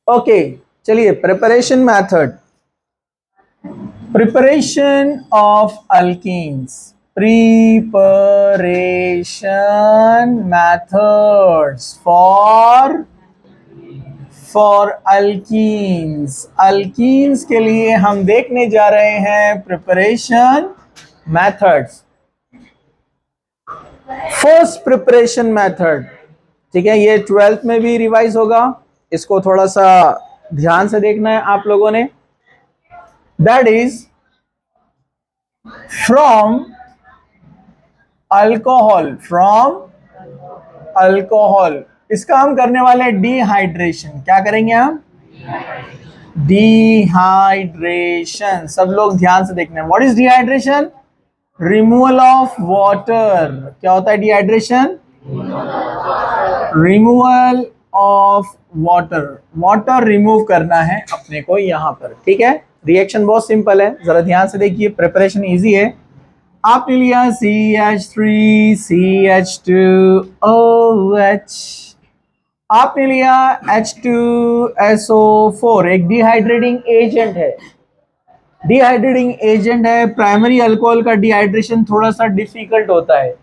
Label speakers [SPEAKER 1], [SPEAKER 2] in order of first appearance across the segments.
[SPEAKER 1] Okay चलिए, preparation method, preparation of alkenes, preparation methods for alkenes. Alkenes के लिए हम देखने जा रहे हैं preparation methods. First preparation method, ठीक है, ये 12th में भी रिवाइज होगा, इसको थोड़ा सा ध्यान से देखना है आप लोगों ने। दैट इज फ्रॉम अल्कोहल, इसका हम करने वाले हैं डिहाइड्रेशन। क्या करेंगे हम? डिहाइड्रेशन। सब लोग ध्यान से देखना है। What is dehydration? Removal of water. क्या होता है dehydration? Removal of water remove करना है अपने को यहां पर, ठीक है। रिएक्शन बहुत सिंपल है, जरा ध्यान से देखिए, प्रिपरेशन इजी है। आपने लिया CH3CH2OH, आपने लिया H2SO4, एक डिहाइड्रेटिंग एजेंट है। प्राइमरी अल्कोहल का डिहाइड्रेशन थोड़ा सा डिफिकल्ट होता है,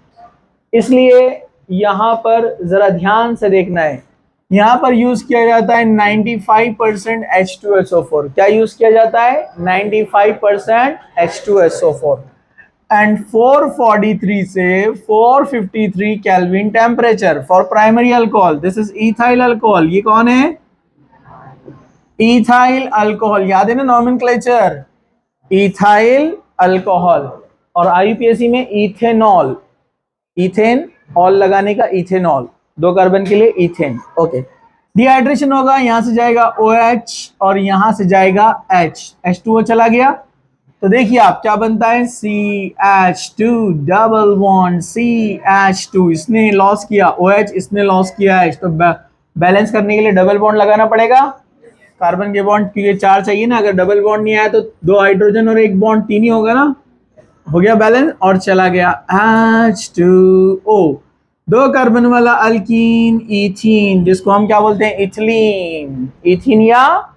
[SPEAKER 1] इसलिए यहां पर जरा ध्यान से देखना है। यहां पर यूज किया जाता है 95% H2SO4। क्या यूज किया जाता है? 95% H2SO4 एंड 443 से 453 kelvin temperature for primary alcohol. This is ethyl alcohol. ये कौन है? Ethyl alcohol. याद है ना नॉमेनक्लेचर? Ethyl alcohol. और आईयूपीएससी में इथेनॉल, इथेन ऑल लगाने का इथेनॉल, 2 कार्बन के लिए इथेन। ओके, डिहाइड्रेशन होगा, यहां से जाएगा OH और यहां से जाएगा H, H2O चला गया। तो देखिए आप क्या बनता है, CH2 डबल बॉन्ड CH2, इसने लॉस किया OH, इसने लॉस किया H, तो बैलेंस करने के लिए डबल बॉन्ड लगाना पड़ेगा। कार्बन के बॉन्ड क्योंकि 4 चाहिए ना, अगर डबल बॉन्ड नहीं आया तो 2 हाइड्रोजन और 1 बॉन्ड 3 ही होगा ना। हो गया बैलेंस और चला गया H2O, 2 कार्बन वाला अल्कीन इथीन, जिसको हम क्या बोलते हैं? इथिलीन, इथीन या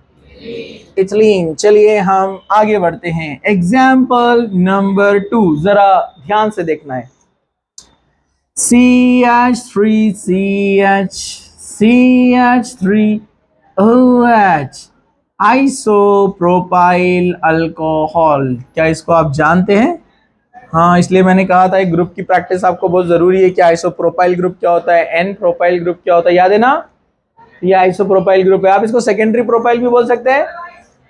[SPEAKER 1] इथिलीन। चलिए हम आगे बढ़ते हैं। एग्जाम्पल नंबर 2, जरा ध्यान से देखना है। CH3OH, isopropyl alcohol. क्या इसको आप जानते हैं? हाँ, इसलिए मैंने कहा था एक ग्रुप की प्रैक्टिस आपको बहुत जरूरी है कि आइसोप्रोपाइल ग्रुप क्या होता है, एन प्रोपाइल ग्रुप क्या होता है, याद है ना? ये आइसोप्रोपाइल ग्रुप है। आप इसको सेकेंडरी प्रोपाइल भी बोल सकते हैं,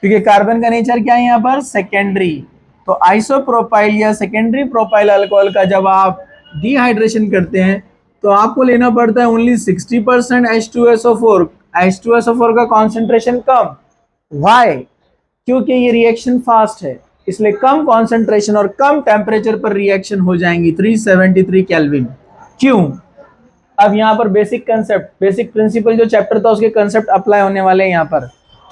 [SPEAKER 1] क्योंकि कार्बन का नेचर क्या है यहाँ पर? सेकेंडरी। तो आइसोप्रोपाइल या सेकेंडरी प्रोपाइल अल्कोहल का जब आप डिहाइड्रेशन करते हैं तो आपको लेना पड़ता है ओनली 60% H2SO4। H2SO4 का कॉन्सेंट्रेशन कम। व्हाई? क्योंकि ये रिएक्शन फास्ट है, इसलिए कम कॉन्सेंट्रेशन और कम टेम्परेचर पर रिएक्शन हो जाएंगी, 373 केल्विन। क्यों? अब यहाँ पर बेसिक कंसेप्ट, बेसिक प्रिंसिपल जो चैप्टर था उसके कंसेप्ट अप्लाई होने वाले हैं। यहाँ पर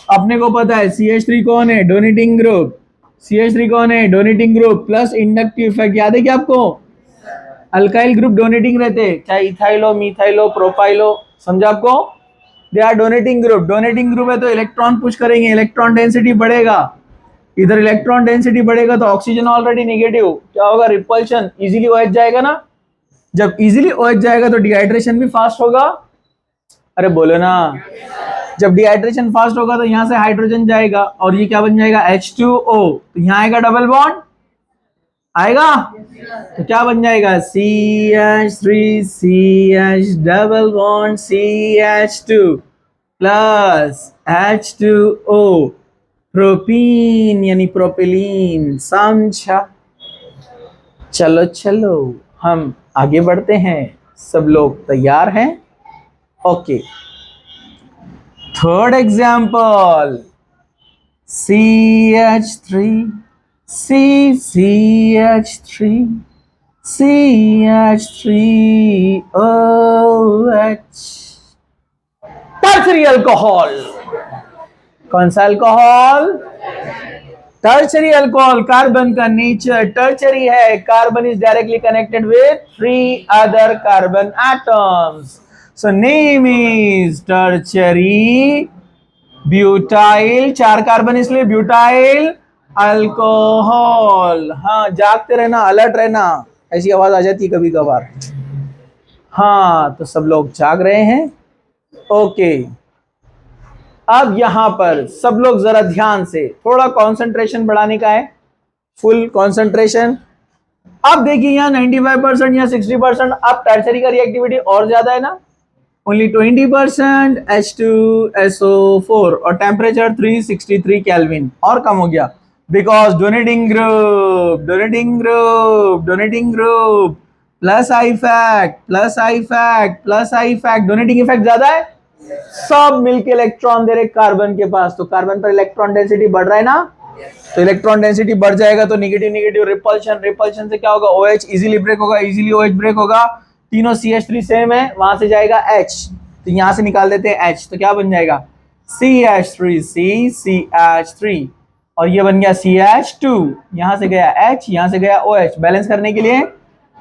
[SPEAKER 1] अपने को पता है CH3 कौन है? Donating group. CH3 कौन है? Donating group plus inductive effect. याद है क्या आपको? अल्काइल ग्रुप डोनेटिंग रहते हैं, चाहे इथाइल हो, मिथाइल हो, प्रोपाइल हो, समझा आपको? They are donating group. Donating group है तो इलेक्ट्रॉन पुश करेंगे, इलेक्ट्रॉन डेंसिटी बढ़ेगा। इधर इलेक्ट्रॉन डेंसिटी बढ़ेगा तो ऑक्सीजन ऑलरेडी नेगेटिव, क्या होगा? रिपल्शन, इजीली OH जाएगा ना। जब इजीली OH जाएगा तो डिहाइड्रेशन भी फास्ट होगा। अरे बोलो ना। जब डिहाइड्रेशन फास्ट होगा तो यहां से हाइड्रोजन जाएगा और ये क्या बन जाएगा? H2O। तो यहां आएगा डबल बॉन्ड, आएगा तो क्या बन जाएगा? CH3CH double bond CH2 plus H2O, propene यानी प्रोपिलीन। समझा? चलो चलो हम आगे बढ़ते हैं। सब लोग तैयार हैं? Okay, third example, CH3OH, tertiary alcohol. कौन सा अल्कोहल? Tertiary alcohol. कार्बन का नेचर टर्शरी है, carbon is directly connected with 3 other carbon atoms, so name is tertiary butyl, 4 carbon इसलिए ब्यूटाइल अल्कोहल। हाँ, जागते रहना, अलर्ट रहना, ऐसी आवाज आ जाती है कभी कभार। हाँ, तो सब लोग जाग रहे हैं। ओके, अब यहां पर सब लोग जरा ध्यान से, थोड़ा कंसंट्रेशन बढ़ाने का है, फुल कंसंट्रेशन। अब देखिए यहाँ 95% या 60%, अब टर्शरी का रिएक्टिविटी और ज्यादा है ना, ओनली 20% H2SO4 और टेम्परेचर 363 केल्विन, और कम हो गया because donating group, donating group, donating group plus I fact, plus I fact, plus I fact, donating effect ज्यादा है, सब मिलके इलेक्ट्रॉन दे रहे कार्बन के पास, तो कार्बन पर इलेक्ट्रॉन डेंसिटी बढ़ रहा है ना, तो इलेक्ट्रॉन डेंसिटी बढ़ जाएगा तो निगेटिव निगेटिव रिपल्शन, रिपल्शन से क्या होगा, OH इजीली ब्रेक होगा, इजीली OH ब्रेक होगा, तीनों CH3 सेम है, वहां से जाएगा H, तो यहां से निकाल देते हैं H, तो क्या बन जाएगा CH3, CH3, और ये बन गया CH2, यहां से गया H, यहां से गया OH, बैलेंस करने के लिए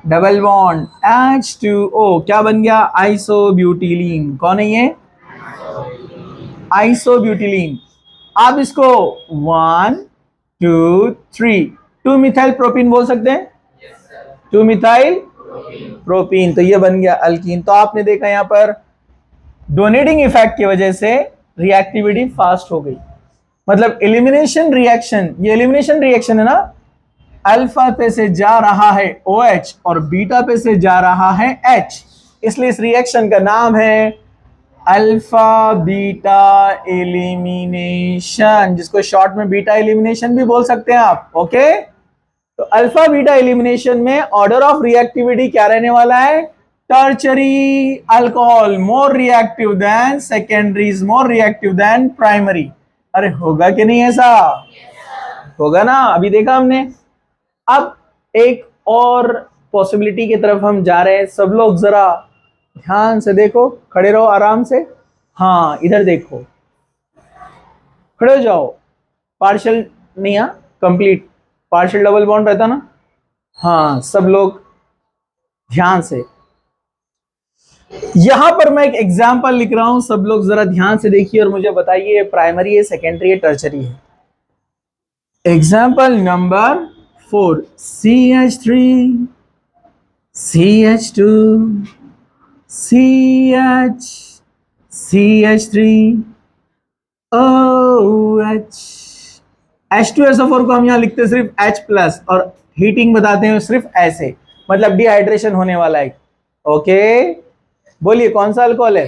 [SPEAKER 1] डबल बॉन्ड H2O, क्या बन गया आइसोब्यूटिलीन, कौन है ये आइसोब्यूटिलीन। आप इसको 1 2 3 2 मिथाइल प्रोपीन बोल सकते हैं, 2 मिथाइल प्रोपीन, तो ये बन गया अल्कीन। तो आपने देखा यहां पर डोनेटिंग इफेक्ट की वजह से रिएक्टिविटी फास्ट हो गई, मतलब एलिमिनेशन रिएक्शन, ये एलिमिनेशन रिएक्शन है ना, अल्फा पे से जा रहा है OH और बीटा पे से जा रहा है H, इसलिए इस रिएक्शन का नाम है अल्फा बीटा एलिमिनेशन, जिसको शॉर्ट में बीटा एलिमिनेशन भी बोल सकते हैं आप। ओके, तो अल्फा बीटा एलिमिनेशन में ऑर्डर ऑफ रिएक्टिविटी क्या रहने वाला है, tertiary alcohol more reactive than secondary, is more reactive than primary. अरे होगा कि नहीं ऐसा, होगा ना, अभी देखा हमने। अब एक और पॉसिबिलिटी की तरफ हम जा रहे हैं, सब लोग जरा ध्यान से देखो, खड़े रहो आराम से, हाँ इधर देखो, खड़े हो जाओ, पार्शियल नहीं, हाँ कंप्लीट, पार्शियल डबल बॉन्ड रहता ना, हाँ सब लोग ध्यान से, यहां पर मैं एक एग्जांपल लिख रहा हूं, सब लोग जरा ध्यान से देखिए और मुझे बताइए प्राइमरी है, सेकेंडरी है, टर्चरी है। Example number 4, CH3 CH2 CH CH3 OH, H2SO4 को हम यहां लिखते हैं सिर्फ H प्लस, और हीटिंग बताते हैं सिर्फ ऐसे, मतलब डिहाइड्रेशन होने वाला है। ओके, बोलिए कौन सा अल्कोहल है,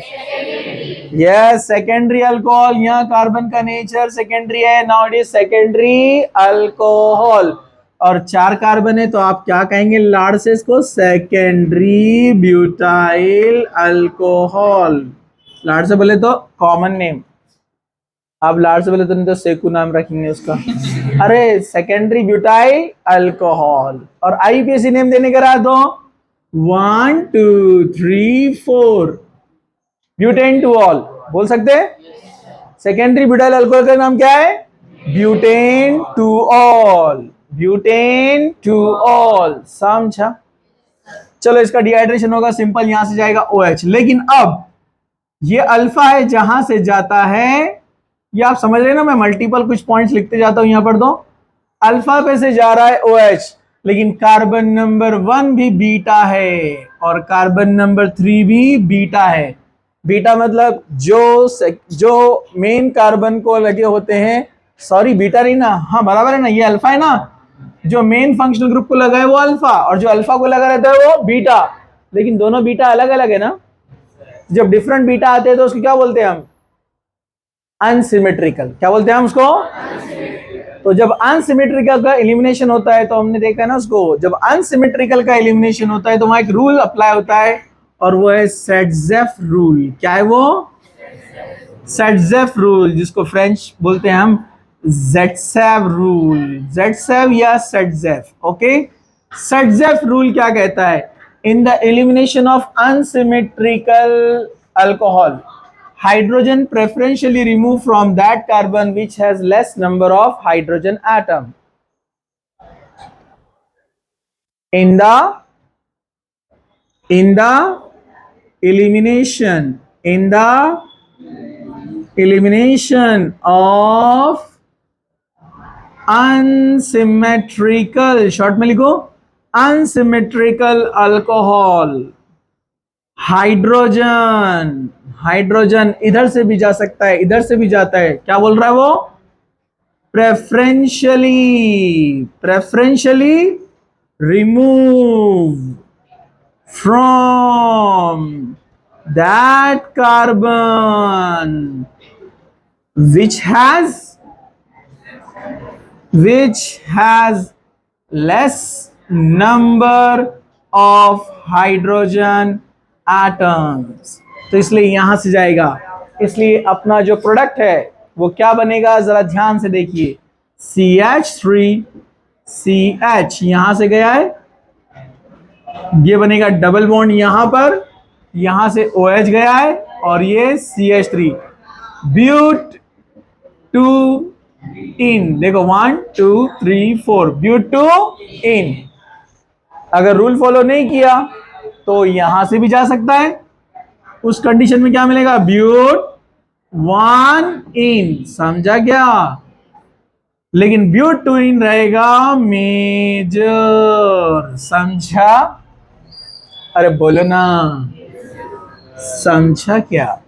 [SPEAKER 1] यस सेकेंडरी अल्कोहल, यहाँ कार्बन का नेचर सेकेंडरी है, now it is secondary alcohol, और 4 कार्बन है तो आप क्या कहेंगे लाड से इसको, सेकेंडरी ब्यूटाइल अल्कोहल, लाड से बोले तो कॉमन नेम, आप लाड से बोले तो नहीं तो सेकू नाम रखेंगे उसका। अरे सेकेंडरी ब्यूटाइल अल्कोहल, और आईपीएसी नेम देने का रहा तो 1 2 3 4 ब्यूटेन टू ऑल बोल सकते हैं। सेकेंडरी ब्यूटाइल अल्कोहल का नाम क्या है, butane two all, butane two all, समझा। चलो इसका डिहाइड्रेशन होगा सिंपल, यहां से जाएगा OH, लेकिन अब ये अल्फा है जहां से जाता है, ये आप समझ रहे हैं ना, मैं मल्टीपल कुछ पॉइंट्स लिखते जाता हूं, यहां पर दो, अल्फा पे से जा रहा है OH, लेकिन कार्बन नंबर 1 भी बीटा है और कार्बन नंबर 3 भी बीटा है। बीटा मतलब जो मेन कार्बन को लगे होते हैं, सॉरी बीटा नहीं ना, हाँ बराबर है ना, ये अल्फा है ना, जो मेन फंक्शनल ग्रुप को लगा है वो अल्फा, और जो अल्फा को लगा रहता है वो बीटा, लेकिन दोनों बीटा अलग अलग है ना, जब डिफरेंट बीटा आते हैं तो उसको क्या बोलते हैं हम, अनसिमेट्रिकल, क्या बोलते हैं हम उसको, तो जब अनसिमेट्रिकल का एलिमिनेशन होता है, तो हमने देखा है ना उसको, जब अनसिमेट्रिकल का एलिमिनेशन होता है तो वहां एक रूल अप्लाई होता है, और वो है सेटजेफ रूल। क्या है वो, सेटजेफ रूल, जिसको फ्रेंच बोलते हैं हम जेटसेव रूल, जेटसेव या सेटजेफ। ओके, सेटजेफ रूल क्या कहता है, in the elimination of unsymmetrical alcohol, hydrogen preferentially removed from that carbon which has less number of hydrogen atom. In the elimination, in the elimination of unsymmetrical, short में लिखो unsymmetrical alcohol. Hydrogen, hydrogen इधर से भी जा सकता है, इधर से भी जाता है, क्या बोल रहा है वो? Preferentially remove from that carbon which has less number of hydrogen atoms. तो इसलिए यहां से जाएगा, इसलिए अपना जो प्रोडक्ट है वो क्या बनेगा, जरा ध्यान से देखिए, CH3CH यहां से गया है, ये बनेगा डबल बॉन्ड यहां पर, यहां से OH गया है और ये CH3, ब्यूट 2 इन, देखो 1 2 3 4, ब्यूट 2 इन। अगर रूल फॉलो नहीं किया तो यहां से भी जा सकता है, उस कंडीशन में क्या मिलेगा, ब्यूट 1 इन, समझा क्या? लेकिन ब्यूट 2 इन रहेगा मेजर, समझा? अरे बोलो ना, समझा क्या?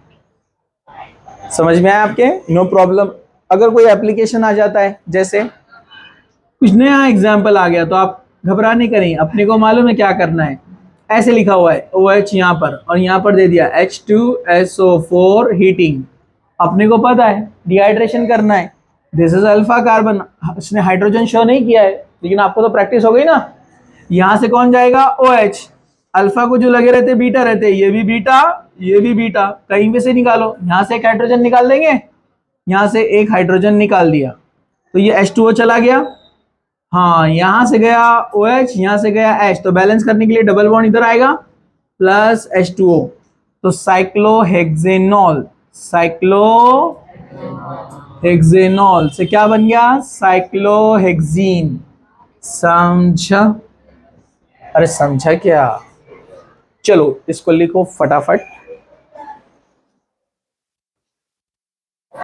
[SPEAKER 1] समझ में आया आपके? No problem. अगर कोई एप्लीकेशन आ जाता है, जैसे कुछ नया एग्जाम्पल आ गया, तो आप घबरा नहीं करें, अपने को मालूम है क्या करना है। ऐसे लिखा हुआ है OH यहाँ पर, और यहाँ पर दे दिया H2SO4 हीटिंग, अपने को पता है डिहाइड्रेशन करना है, दिस इज अल्फा कार्बन, इसने हाइड्रोजन शो नहीं किया है, लेकिन आपको तो प्रैक्टिस हो गई ना। यहाँ से कौन जाएगा, OH, अल्फा को जो लगे रहते बीटा रहते, ये भी बीटा, ये भी बीटा, कहीं पे से निकालो, यहाँ से एक हाइड्रोजन निकाल देंगे, यहाँ से एक हाइड्रोजन निकाल दिया तो ये H2O चला गया, हाँ यहां से गया OH, यहां से गया H, तो बैलेंस करने के लिए डबल बॉन्ड इधर आएगा प्लस H2O, तो साइक्लोहेक्सेनॉल, साइक्लोहेक्सेनॉल से क्या बन गया, साइक्लोहेक्सीन, समझा? अरे समझा क्या? चलो इसको लिखो फटाफट।